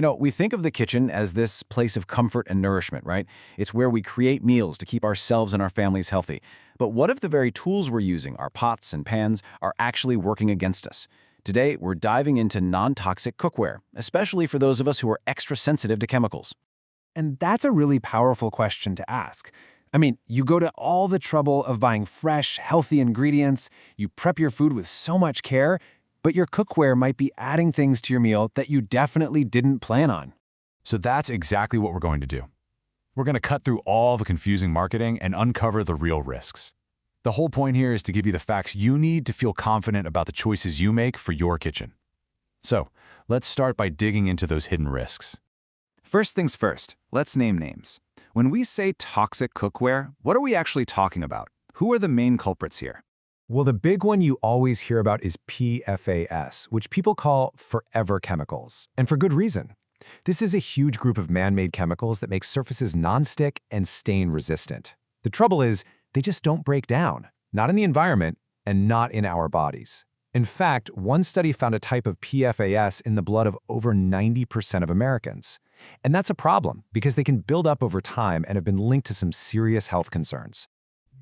We think of the kitchen as this place of comfort and nourishment, right? It's where we create meals to keep ourselves and our families healthy. But what if the very tools we're using, our pots and pans, are actually working against us? Today, we're diving into non-toxic cookware, especially for those of us who are extra sensitive to chemicals. And that's a really powerful question to ask. I mean, you go to all the trouble of buying fresh, healthy ingredients, you prep your food with so much care, but your cookware might be adding things to your meal that you definitely didn't plan on. So that's exactly what we're going to do. We're going to cut through all the confusing marketing and uncover the real risks. The whole point here is to give you the facts you need to feel confident about the choices you make for your kitchen. So, let's start by digging into those hidden risks. First things first, let's name names. When we say toxic cookware, what are we actually talking about? Who are the main culprits here? Well, the big one you always hear about is PFAS, which people call forever chemicals, and for good reason. This is a huge group of man-made chemicals that make surfaces nonstick and stain-resistant. The trouble is, they just don't break down, not in the environment and not in our bodies. In fact, one study found a type of PFAS in the blood of over 90% of Americans. And that's a problem because they can build up over time and have been linked to some serious health concerns.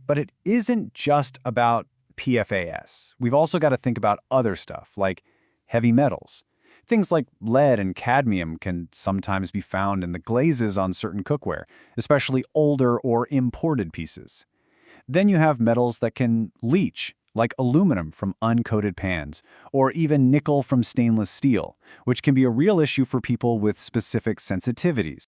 But it isn't just about PFAS. We've also got to think about other stuff, like heavy metals. Things like lead and cadmium can sometimes be found in the glazes on certain cookware, especially older or imported pieces. Then you have metals that can leach, like aluminum from uncoated pans, or even nickel from stainless steel, which can be a real issue for people with specific sensitivities.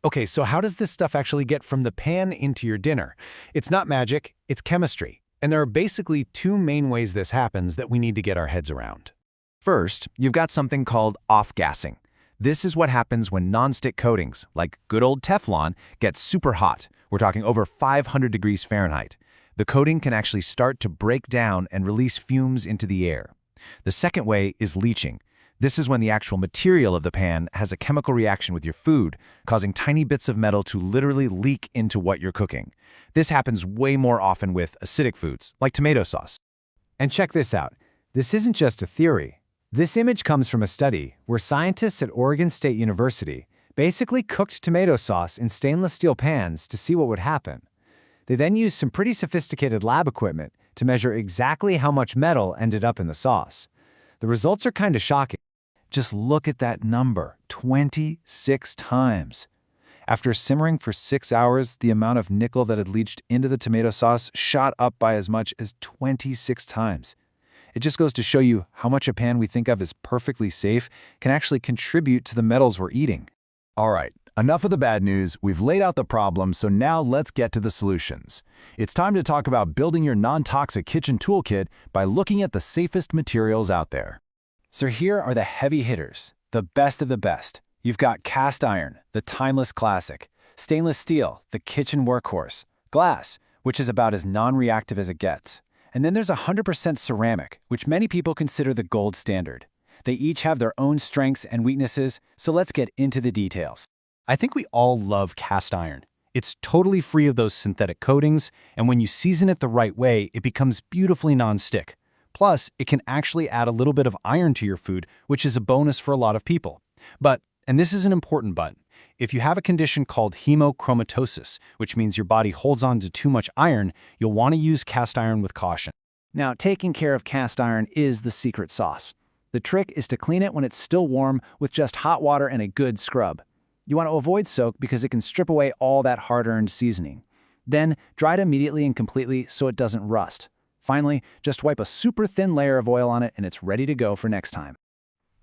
Okay, so how does this stuff actually get from the pan into your dinner? It's not magic, it's chemistry. And there are basically two main ways this happens that we need to get our heads around. First, you've got something called off-gassing. This is what happens when nonstick coatings, like good old Teflon, get super hot. We're talking over 500 degrees Fahrenheit. The coating can actually start to break down and release fumes into the air. The second way is leaching. This is when the actual material of the pan has a chemical reaction with your food, causing tiny bits of metal to literally leak into what you're cooking. This happens way more often with acidic foods, like tomato sauce. And check this out. This isn't just a theory. This image comes from a study where scientists at Oregon State University basically cooked tomato sauce in stainless steel pans to see what would happen. They then used some pretty sophisticated lab equipment to measure exactly how much metal ended up in the sauce. The results are kind of shocking. Just look at that number, 26 times. After simmering for 6 hours, the amount of nickel that had leached into the tomato sauce shot up by as much as 26 times. It just goes to show you how much a pan we think of as perfectly safe can actually contribute to the metals we're eating. All right, enough of the bad news. We've laid out the problem, so now let's get to the solutions. It's time to talk about building your non-toxic kitchen toolkit by looking at the safest materials out there. So here are the heavy hitters, the best of the best. You've got cast iron, the timeless classic, stainless steel, the kitchen workhorse, glass, which is about as non-reactive as it gets. And then there's 100% ceramic, which many people consider the gold standard. They each have their own strengths and weaknesses, so let's get into the details. I think we all love cast iron. It's totally free of those synthetic coatings, and when you season it the right way, it becomes beautifully non-stick. Plus, it can actually add a little bit of iron to your food, which is a bonus for a lot of people. But, and this is an important but, if you have a condition called hemochromatosis, which means your body holds on to too much iron, you'll want to use cast iron with caution. Now, taking care of cast iron is the secret sauce. The trick is to clean it when it's still warm with just hot water and a good scrub. You want to avoid soak because it can strip away all that hard-earned seasoning. Then, dry it immediately and completely so it doesn't rust. Finally, just wipe a super thin layer of oil on it and it's ready to go for next time.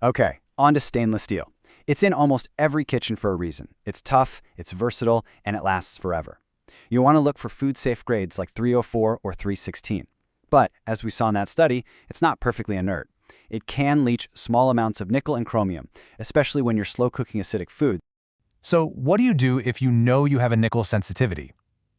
Okay, on to stainless steel. It's in almost every kitchen for a reason. It's tough, it's versatile, and it lasts forever. You want to look for food-safe grades like 304 or 316. But, as we saw in that study, it's not perfectly inert. It can leach small amounts of nickel and chromium, especially when you're slow-cooking acidic food. So what do you do if you know you have a nickel sensitivity?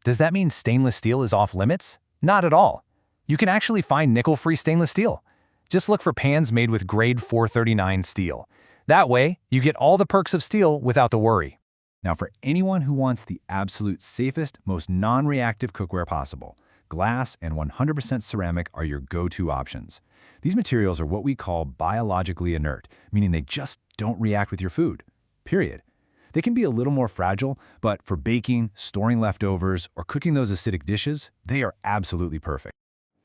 Does that mean stainless steel is off limits? Not at all. You can actually find nickel-free stainless steel. Just look for pans made with grade 439 steel. That way, you get all the perks of steel without the worry. Now, for anyone who wants the absolute safest, most non-reactive cookware possible, glass and 100% ceramic are your go-to options. These materials are what we call biologically inert, meaning they just don't react with your food. period. They can be a little more fragile, but for baking, storing leftovers, or cooking those acidic dishes, they are absolutely perfect.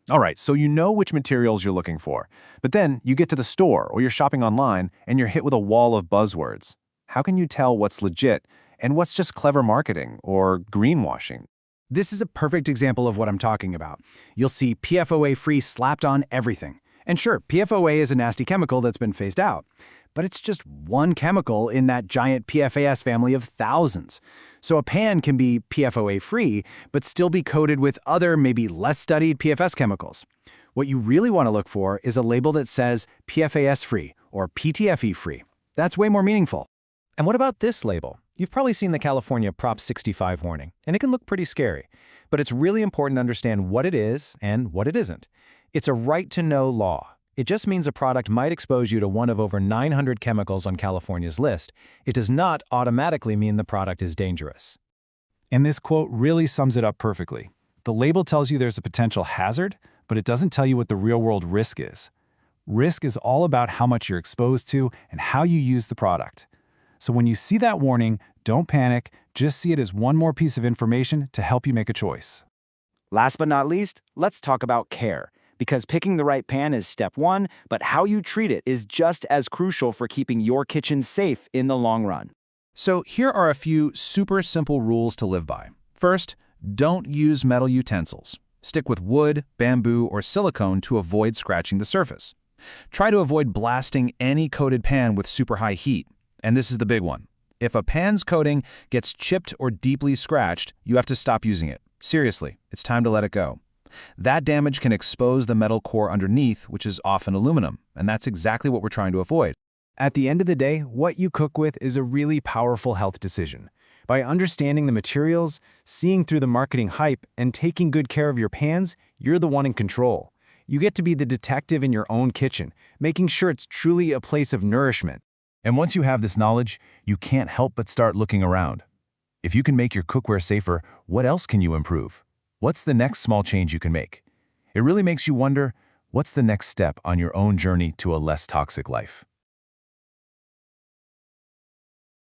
All right, so you know which materials you're looking for, but then you get to the store or you're shopping online and you're hit with a wall of buzzwords. How can you tell what's legit and what's just clever marketing or greenwashing? This is a perfect example of what I'm talking about. You'll see PFOA-free slapped on everything. And sure, PFOA is a nasty chemical that's been phased out. But it's just one chemical in that giant PFAS family of thousands. So a pan can be PFOA-free, but still be coated with other, maybe less studied PFS chemicals. What you really want to look for is a label that says PFAS-free or PTFE-free. That's way more meaningful. And what about this label? You've probably seen the California Prop 65 warning, and it can look pretty scary. But it's really important to understand what it is and what it isn't. It's a right-to-know law. It just means a product might expose you to one of over 900 chemicals on California's list. It does not automatically mean the product is dangerous. And this quote really sums it up perfectly. The label tells you there's a potential hazard, but it doesn't tell you what the real-world risk is. Risk is all about how much you're exposed to and how you use the product. So when you see that warning, don't panic, just see it as one more piece of information to help you make a choice. Last but not least, let's talk about care. Because picking the right pan is step one, but how you treat it is just as crucial for keeping your kitchen safe in the long run. So here are a few super simple rules to live by. First, don't use metal utensils. Stick with wood, bamboo, or silicone to avoid scratching the surface. Try to avoid blasting any coated pan with super high heat. And this is the big one. If a pan's coating gets chipped or deeply scratched, you have to stop using it. Seriously, it's time to let it go. That damage can expose the metal core underneath, which is often aluminum, and that's exactly what we're trying to avoid. At the end of the day, what you cook with is a really powerful health decision. By understanding the materials, seeing through the marketing hype, and taking good care of your pans, you're the one in control. You get to be the detective in your own kitchen, making sure it's truly a place of nourishment. And once you have this knowledge, you can't help but start looking around. If you can make your cookware safer, what else can you improve? What's the next small change you can make? It really makes you wonder, what's the next step on your own journey to a less toxic life?